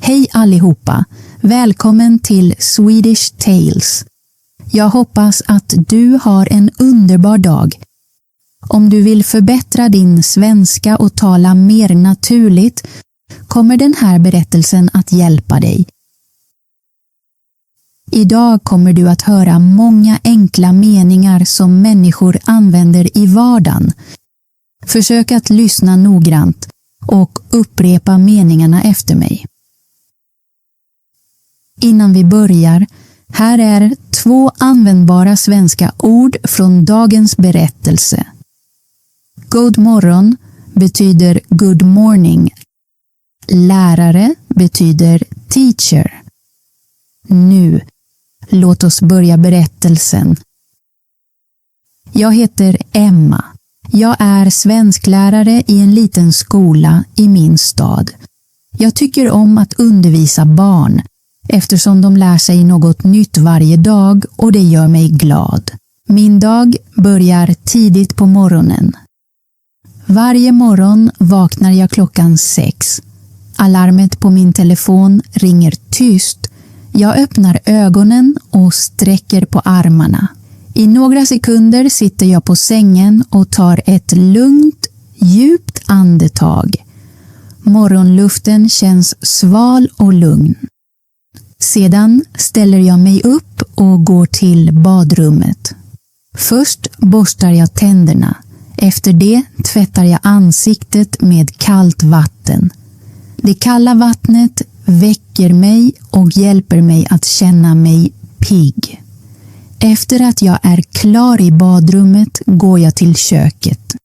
Hej allihopa! Välkommen till Swedish Tales. Jag hoppas att du har en underbar dag. Om du vill förbättra din svenska och tala mer naturligt kommer den här berättelsen att hjälpa dig. Idag kommer du att höra många enkla meningar som människor använder i vardagen. Försök att lyssna noggrant och upprepa meningarna efter mig. Innan vi börjar, här är 2 användbara svenska ord från dagens berättelse. God morgon betyder good morning. Lärare betyder teacher. Nu, låt oss börja berättelsen. Jag heter Emma. Jag är svensklärare i en liten skola i min stad. Jag tycker om att undervisa barn eftersom de lär sig något nytt varje dag och det gör mig glad. Min dag börjar tidigt på morgonen. Varje morgon vaknar jag klockan 6. Alarmet på min telefon ringer tyst. Jag öppnar ögonen och sträcker på armarna. I några sekunder sitter jag på sängen och tar ett lugnt, djupt andetag. Morgonluften känns sval och lugn. Sedan ställer jag mig upp och går till badrummet. Först borstar jag tänderna. Efter det tvättar jag ansiktet med kallt vatten. Det kalla vattnet väcker mig och hjälper mig att känna mig pigg. Efter att jag är klar i badrummet går jag till köket.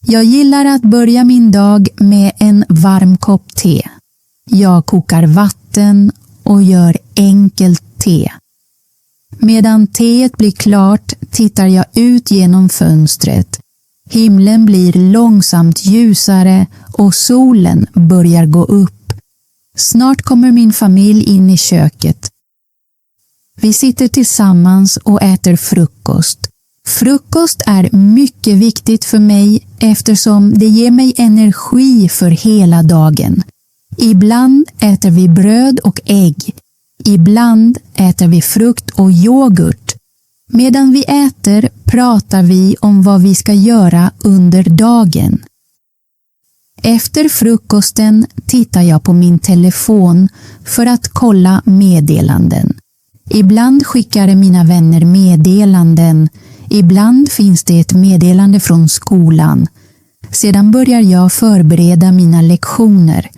Jag gillar att börja min dag med en varm kopp te. Jag kokar vatten och gör enkelt te. Medan teet blir klart tittar jag ut genom fönstret. Himlen blir långsamt ljusare och solen börjar gå upp. Snart kommer min familj in i köket. Vi sitter tillsammans och äter frukost. Frukost är mycket viktigt för mig eftersom det ger mig energi för hela dagen. Ibland äter vi bröd och ägg. Ibland äter vi frukt och yoghurt. Medan vi äter pratar vi om vad vi ska göra under dagen. Efter frukosten tittar jag på min telefon för att kolla meddelanden. Ibland skickar mina vänner meddelanden. Ibland finns det ett meddelande från skolan. Sedan börjar jag förbereda mina lektioner.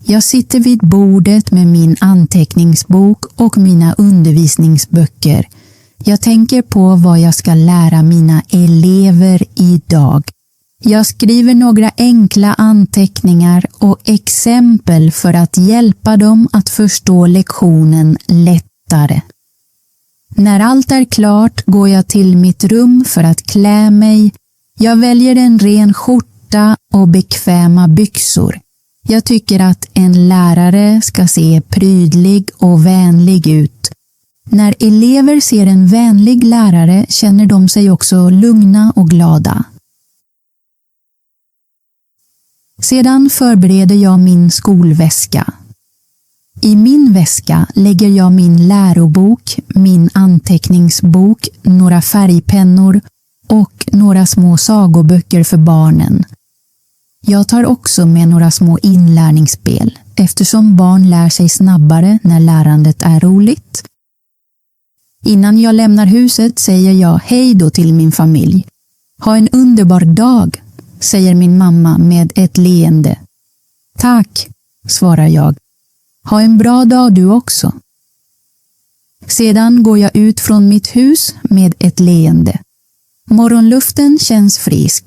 Jag sitter vid bordet med min anteckningsbok och mina undervisningsböcker. Jag tänker på vad jag ska lära mina elever idag. Jag skriver några enkla anteckningar och exempel för att hjälpa dem att förstå lektionen lättare. När allt är klart går jag till mitt rum för att klä mig. Jag väljer en ren skjorta och bekväma byxor. Jag tycker att en lärare ska se prydlig och vänlig ut. När elever ser en vänlig lärare känner de sig också lugna och glada. Sedan förbereder jag min skolväska. I min väska lägger jag min lärobok, min anteckningsbok, några färgpennor och några små sagoböcker för barnen. Jag tar också med några små inlärningsspel eftersom barn lär sig snabbare när lärandet är roligt. Innan jag lämnar huset säger jag hej då till min familj. Ha en underbar dag, säger min mamma med ett leende. Tack, svarar jag. Ha en bra dag du också. Sedan går jag ut från mitt hus med ett leende. Morgonluften känns frisk.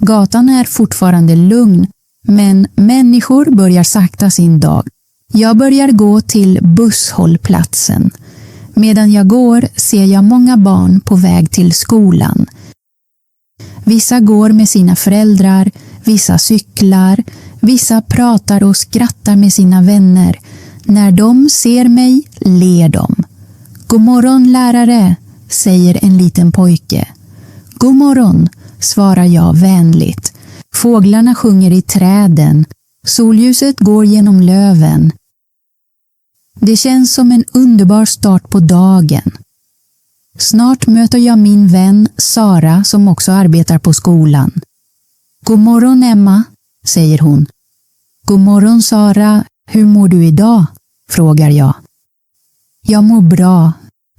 Gatan är fortfarande lugn, men människor börjar sakta sin dag. Jag börjar gå till busshållplatsen. Medan jag går ser jag många barn på väg till skolan. Vissa går med sina föräldrar, vissa cyklar, vissa pratar och skrattar med sina vänner. När de ser mig ler de. God morgon lärare, säger en liten pojke. God morgon, svarar jag vänligt. Fåglarna sjunger i träden. Solljuset går genom löven. Det känns som en underbar start på dagen. Snart möter jag min vän Sara som också arbetar på skolan. God morgon Emma, säger hon. God morgon Sara, hur mår du idag? Frågar jag. Jag mår bra.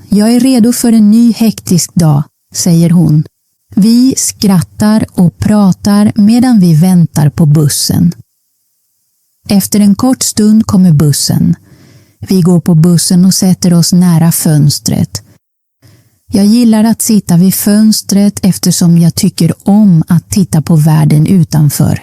Jag är redo för en ny hektisk dag, säger hon. Vi skrattar och pratar medan vi väntar på bussen. Efter en kort stund kommer bussen. Vi går på bussen och sätter oss nära fönstret. Jag gillar att sitta vid fönstret eftersom jag tycker om att titta på världen utanför.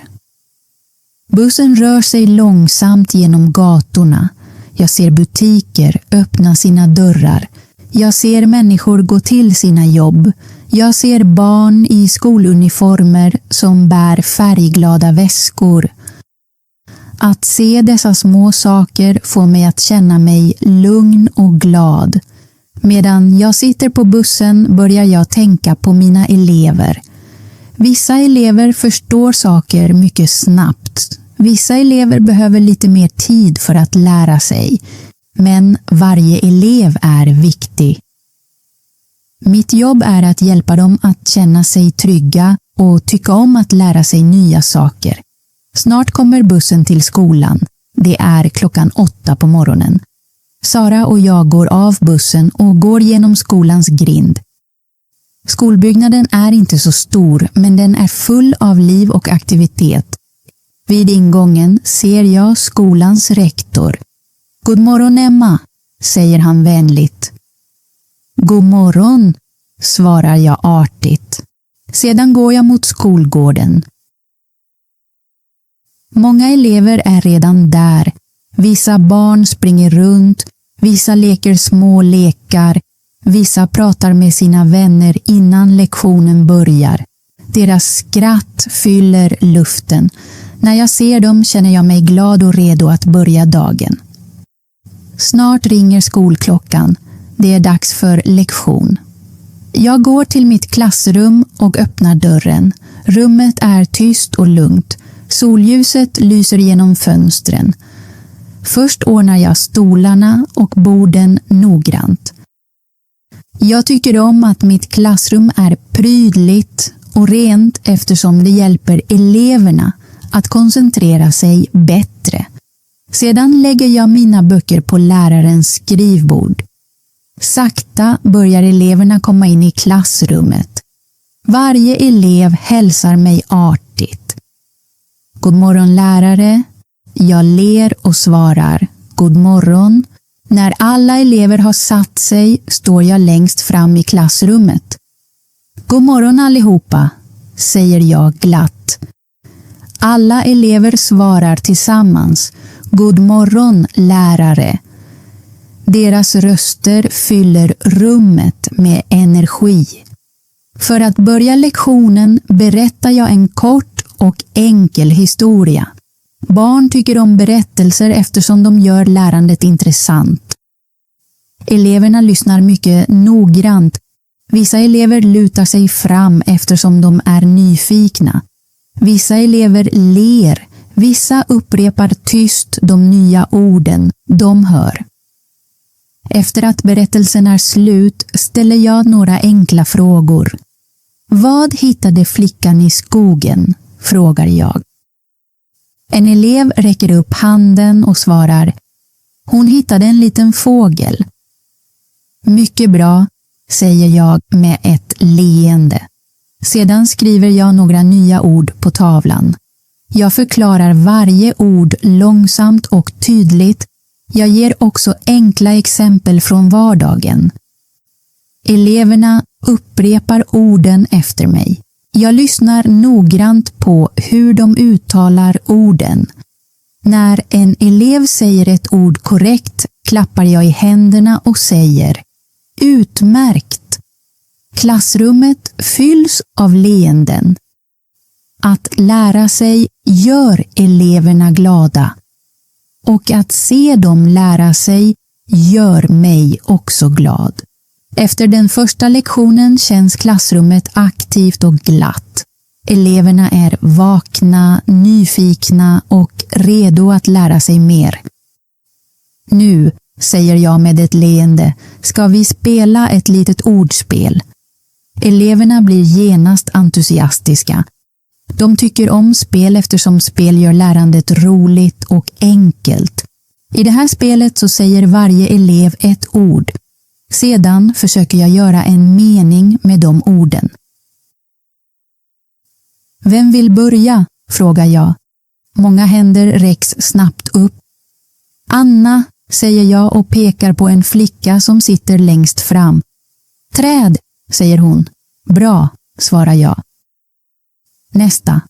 Bussen rör sig långsamt genom gatorna. Jag ser butiker öppna sina dörrar. Jag ser människor gå till sina jobb. Jag ser barn i skoluniformer som bär färgglada väskor. Att se dessa små saker får mig att känna mig lugn och glad. Medan jag sitter på bussen börjar jag tänka på mina elever. Vissa elever förstår saker mycket snabbt. Vissa elever behöver lite mer tid för att lära sig. Men varje elev är viktig. Mitt jobb är att hjälpa dem att känna sig trygga och tycka om att lära sig nya saker. Snart kommer bussen till skolan. Det är 8:00 på morgonen. Sara och jag går av bussen och går genom skolans grind. Skolbyggnaden är inte så stor, men den är full av liv och aktivitet. Vid ingången ser jag skolans rektor. God morgon Emma, säger han vänligt. God morgon, svarar jag artigt. Sedan går jag mot skolgården. Många elever är redan där. Vissa barn springer runt, vissa leker små lekar, vissa pratar med sina vänner innan lektionen börjar. Deras skratt fyller luften. När jag ser dem känner jag mig glad och redo att börja dagen. Snart ringer skolklockan. Det är dags för lektion. Jag går till mitt klassrum och öppnar dörren. Rummet är tyst och lugnt. Solljuset lyser genom fönstren. Först ordnar jag stolarna och borden noggrant. Jag tycker om att mitt klassrum är prydligt och rent eftersom det hjälper eleverna att koncentrera sig bättre. Sedan lägger jag mina böcker på lärarens skrivbord. Sakta börjar eleverna komma in i klassrummet. Varje elev hälsar mig artigt. God morgon lärare. Jag ler och svarar god morgon. När alla elever har satt sig står jag längst fram i klassrummet. God morgon allihopa, säger jag glatt. Alla elever svarar tillsammans. God morgon lärare. Deras röster fyller rummet med energi. För att börja lektionen berättar jag en kort och enkel historia. Barn tycker om berättelser eftersom de gör lärandet intressant. Eleverna lyssnar mycket noggrant. Vissa elever lutar sig fram eftersom de är nyfikna. Vissa elever ler. Vissa upprepar tyst de nya orden de hör. Efter att berättelsen är slut ställer jag några enkla frågor. Vad hittade flickan i skogen? Frågar jag. En elev räcker upp handen och svarar. Hon hittade en liten fågel. Mycket bra, säger jag med ett leende. Sedan skriver jag några nya ord på tavlan. Jag förklarar varje ord långsamt och tydligt. Jag ger också enkla exempel från vardagen. Eleverna upprepar orden efter mig. Jag lyssnar noggrant på hur de uttalar orden. När en elev säger ett ord korrekt klappar jag i händerna och säger utmärkt. Klassrummet fylls av leenden. Att lära sig gör eleverna glada. Och att se dem lära sig gör mig också glad. Efter den första lektionen känns klassrummet aktivt och glatt. Eleverna är vakna, nyfikna och redo att lära sig mer. Nu, säger jag med ett leende, ska vi spela ett litet ordspel. Eleverna blir genast entusiastiska. De tycker om spel eftersom spel gör lärandet roligt och enkelt. I det här spelet så säger varje elev ett ord. Sedan försöker jag göra en mening med de orden. Vem vill börja? Frågar jag. Många händer räcks snabbt upp. Anna, säger jag och pekar på en flicka som sitter längst fram. Träd, säger hon. Bra, svarar jag. Nästa.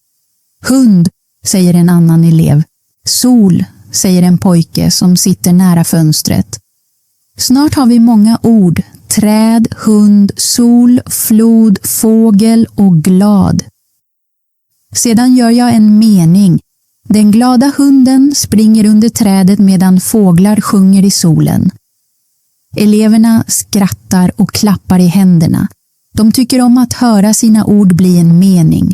Hund, säger en annan elev. Sol, säger en pojke som sitter nära fönstret. Snart har vi många ord. Träd, hund, sol, flod, fågel och glad. Sedan gör jag en mening. Den glada hunden springer under trädet medan fåglar sjunger i solen. Eleverna skrattar och klappar i händerna. De tycker om att höra sina ord bli en mening.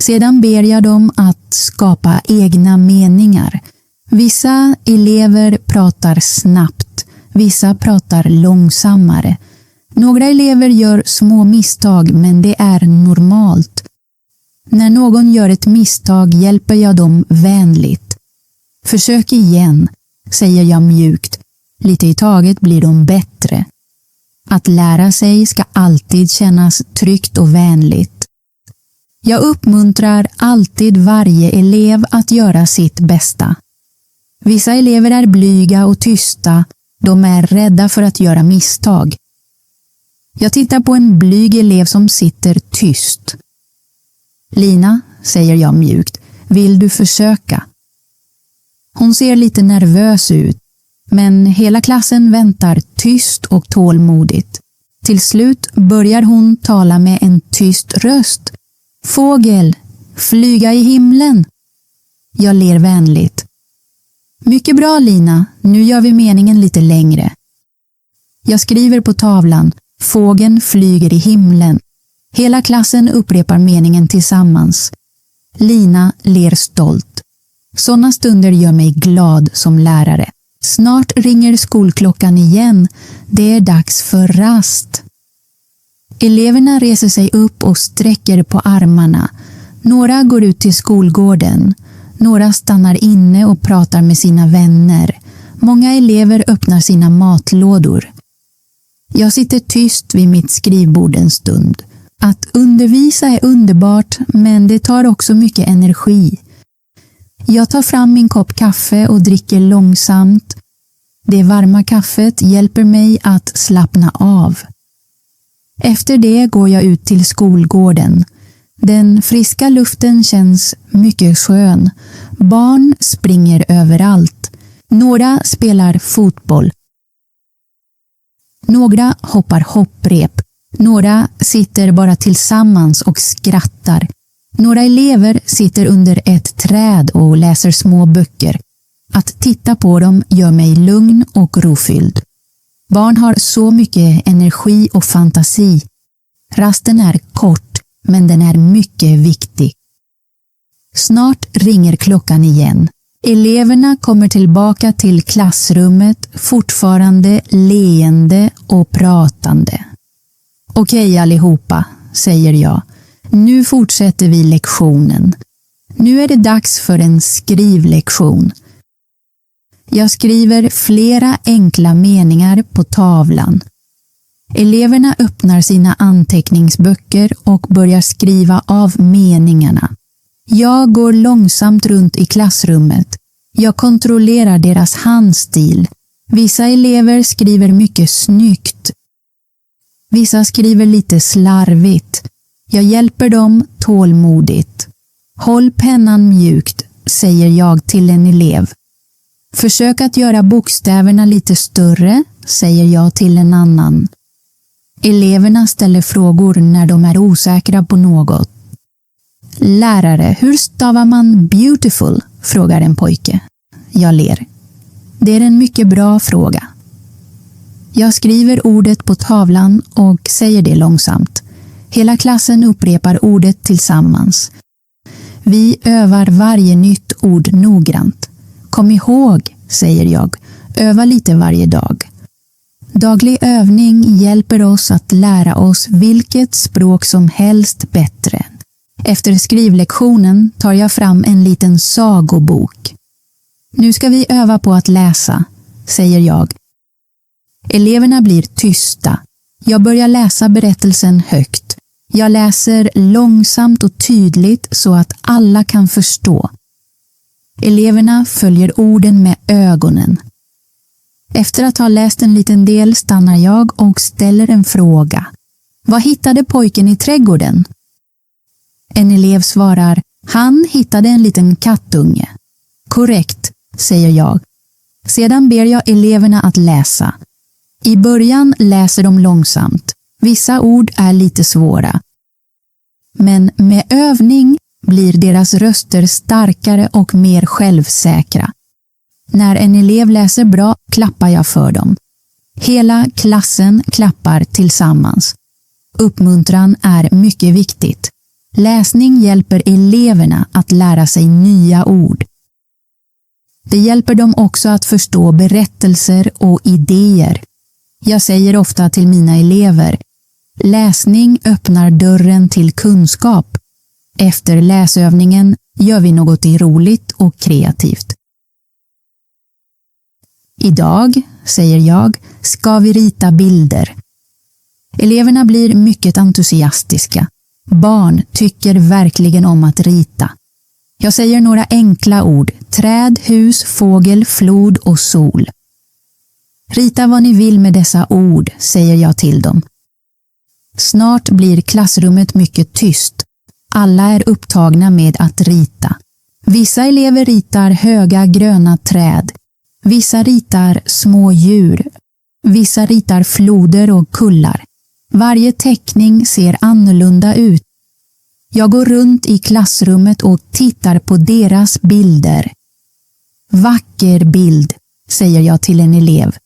Sedan ber jag dem att skapa egna meningar. Vissa elever pratar snabbt, vissa pratar långsammare. Några elever gör små misstag, men det är normalt. När någon gör ett misstag hjälper jag dem vänligt. Försök igen, säger jag mjukt. Lite i taget blir de bättre. Att lära sig ska alltid kännas tryggt och vänligt. Jag uppmuntrar alltid varje elev att göra sitt bästa. Vissa elever är blyga och tysta. De är rädda för att göra misstag. Jag tittar på en blyg elev som sitter tyst. Lina, säger jag mjukt, vill du försöka? Hon ser lite nervös ut, men hela klassen väntar tyst och tålmodigt. Till slut börjar hon tala med en tyst röst. Fågel, flyga i himlen. Jag ler vänligt. Mycket bra Lina, nu gör vi meningen lite längre. Jag skriver på tavlan, fågeln flyger i himlen. Hela klassen upprepar meningen tillsammans. Lina ler stolt. Sådana stunder gör mig glad som lärare. Snart ringer skolklockan igen. Det är dags för rast. Eleverna reser sig upp och sträcker på armarna. Några går ut till skolgården. Några stannar inne och pratar med sina vänner. Många elever öppnar sina matlådor. Jag sitter tyst vid mitt skrivbord en stund. Att undervisa är underbart, men det tar också mycket energi. Jag tar fram min kopp kaffe och dricker långsamt. Det varma kaffet hjälper mig att slappna av. Efter det går jag ut till skolgården. Den friska luften känns mycket skön. Barn springer överallt. Några spelar fotboll. Några hoppar hopprep. Några sitter bara tillsammans och skrattar. Några elever sitter under ett träd och läser små böcker. Att titta på dem gör mig lugn och rofylld. Barn har så mycket energi och fantasi. Rasten är kort, men den är mycket viktig. Snart ringer klockan igen. Eleverna kommer tillbaka till klassrummet, fortfarande leende och pratande. Okej allihopa, säger jag. Nu fortsätter vi lektionen. Nu är det dags för en skrivlektion. Jag skriver flera enkla meningar på tavlan. Eleverna öppnar sina anteckningsböcker och börjar skriva av meningarna. Jag går långsamt runt i klassrummet. Jag kontrollerar deras handstil. Vissa elever skriver mycket snyggt. Vissa skriver lite slarvigt. Jag hjälper dem tålmodigt. Håll pennan mjukt, säger jag till en elev. Försök att göra bokstäverna lite större, säger jag till en annan. Eleverna ställer frågor när de är osäkra på något. Lärare, hur stavar man beautiful? Frågar en pojke. Jag ler. Det är en mycket bra fråga. Jag skriver ordet på tavlan och säger det långsamt. Hela klassen upprepar ordet tillsammans. Vi övar varje nytt ord noggrant. Kom ihåg, säger jag, öva lite varje dag. Daglig övning hjälper oss att lära oss vilket språk som helst bättre. Efter skrivlektionen tar jag fram en liten sagobok. Nu ska vi öva på att läsa, säger jag. Eleverna blir tysta. Jag börjar läsa berättelsen högt. Jag läser långsamt och tydligt så att alla kan förstå. Eleverna följer orden med ögonen. Efter att ha läst en liten del stannar jag och ställer en fråga. Vad hittade pojken i trädgården? En elev svarar, han hittade en liten kattunge. Korrekt, säger jag. Sedan ber jag eleverna att läsa. I början läser de långsamt. Vissa ord är lite svåra. Men med övning blir deras röster starkare och mer självsäkra. När en elev läser bra klappar jag för dem. Hela klassen klappar tillsammans. Uppmuntran är mycket viktigt. Läsning hjälper eleverna att lära sig nya ord. Det hjälper dem också att förstå berättelser och idéer. Jag säger ofta till mina elever, läsning öppnar dörren till kunskap. Efter läsövningen gör vi något roligt och kreativt. Idag, säger jag, ska vi rita bilder. Eleverna blir mycket entusiastiska. Barn tycker verkligen om att rita. Jag säger några enkla ord, träd, hus, fågel, flod och sol. Rita vad ni vill med dessa ord, säger jag till dem. Snart blir klassrummet mycket tyst. Alla är upptagna med att rita. Vissa elever ritar höga gröna träd. Vissa ritar små djur. Vissa ritar floder och kullar. Varje teckning ser annorlunda ut. Jag går runt i klassrummet och tittar på deras bilder. Vacker bild, säger jag till en elev.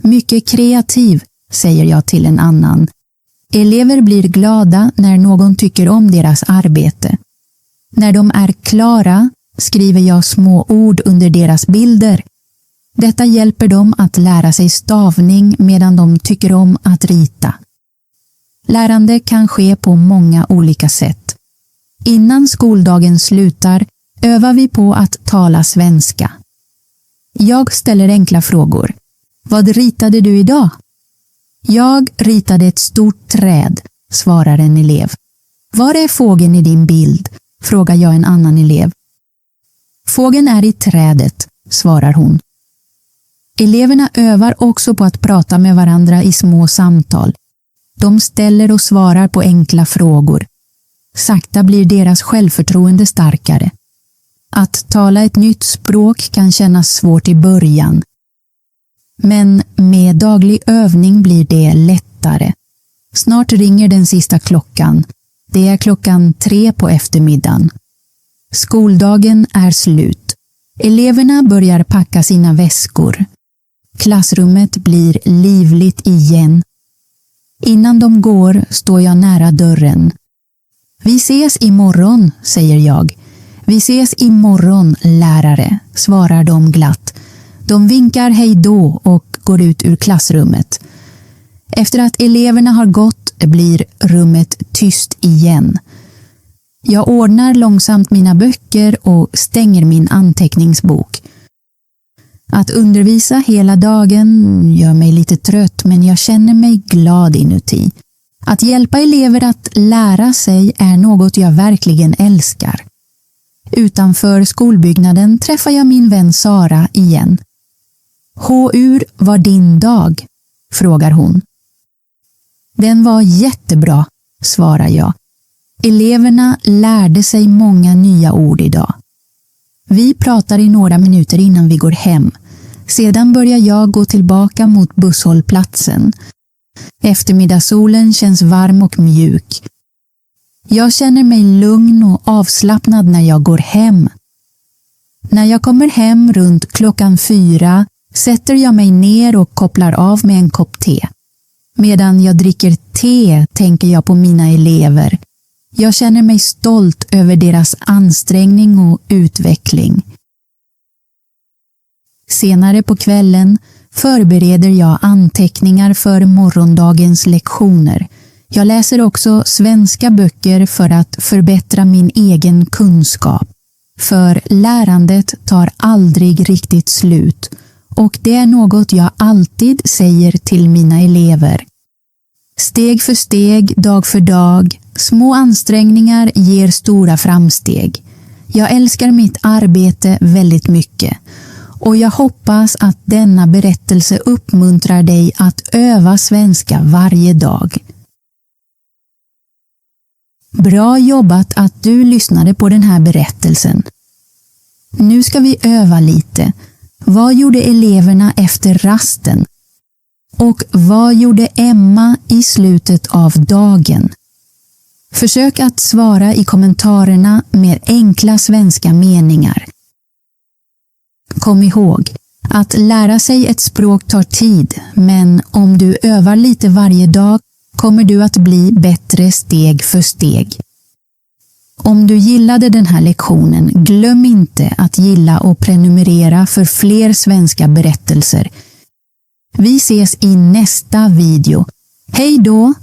Mycket kreativ, säger jag till en annan. Elever blir glada när någon tycker om deras arbete. När de är klara skriver jag små ord under deras bilder. Detta hjälper dem att lära sig stavning medan de tycker om att rita. Lärande kan ske på många olika sätt. Innan skoldagen slutar övar vi på att tala svenska. Jag ställer enkla frågor. Vad ritade du idag? Jag ritade ett stort träd, svarar en elev. Var är fågeln i din bild? Frågar jag en annan elev. Fågeln är i trädet, svarar hon. Eleverna övar också på att prata med varandra i små samtal. De ställer och svarar på enkla frågor. Sakta blir deras självförtroende starkare. Att tala ett nytt språk kan kännas svårt i början. Men med daglig övning blir det lättare. Snart ringer den sista klockan. Det är 3:00 på eftermiddagen. Skoldagen är slut. Eleverna börjar packa sina väskor. Klassrummet blir livligt igen. Innan de går står jag nära dörren. Vi ses imorgon, säger jag. Vi ses imorgon, lärare, svarar de glatt. De vinkar hej då och går ut ur klassrummet. Efter att eleverna har gått blir rummet tyst igen. Jag ordnar långsamt mina böcker och stänger min anteckningsbok. Att undervisa hela dagen gör mig lite trött, men jag känner mig glad inuti. Att hjälpa elever att lära sig är något jag verkligen älskar. Utanför skolbyggnaden träffar jag min vän Sara igen. Hur var din dag? Frågar hon. Den var jättebra, svarar jag. Eleverna lärde sig många nya ord idag. Vi pratar i några minuter innan vi går hem. Sedan börjar jag gå tillbaka mot busshållplatsen. Eftermiddagssolen känns varm och mjuk. Jag känner mig lugn och avslappnad när jag går hem. När jag kommer hem runt 4:00 sätter jag mig ner och kopplar av med en kopp te. Medan jag dricker te tänker jag på mina elever. Jag känner mig stolt över deras ansträngning och utveckling. Senare på kvällen förbereder jag anteckningar för morgondagens lektioner. Jag läser också svenska böcker för att förbättra min egen kunskap. För lärandet tar aldrig riktigt slut och det är något jag alltid säger till mina elever. Steg för steg, dag för dag, små ansträngningar ger stora framsteg. Jag älskar mitt arbete väldigt mycket och jag hoppas att denna berättelse uppmuntrar dig att öva svenska varje dag. Bra jobbat att du lyssnade på den här berättelsen. Nu ska vi öva lite. Vad gjorde eleverna efter rasten? Och vad gjorde Emma i slutet av dagen? Försök att svara i kommentarerna med enkla svenska meningar. Kom ihåg, att lära sig ett språk tar tid, men om du övar lite varje dag kommer du att bli bättre steg för steg. Om du gillade den här lektionen, glöm inte att gilla och prenumerera för fler svenska berättelser. Vi ses i nästa video. Hej då!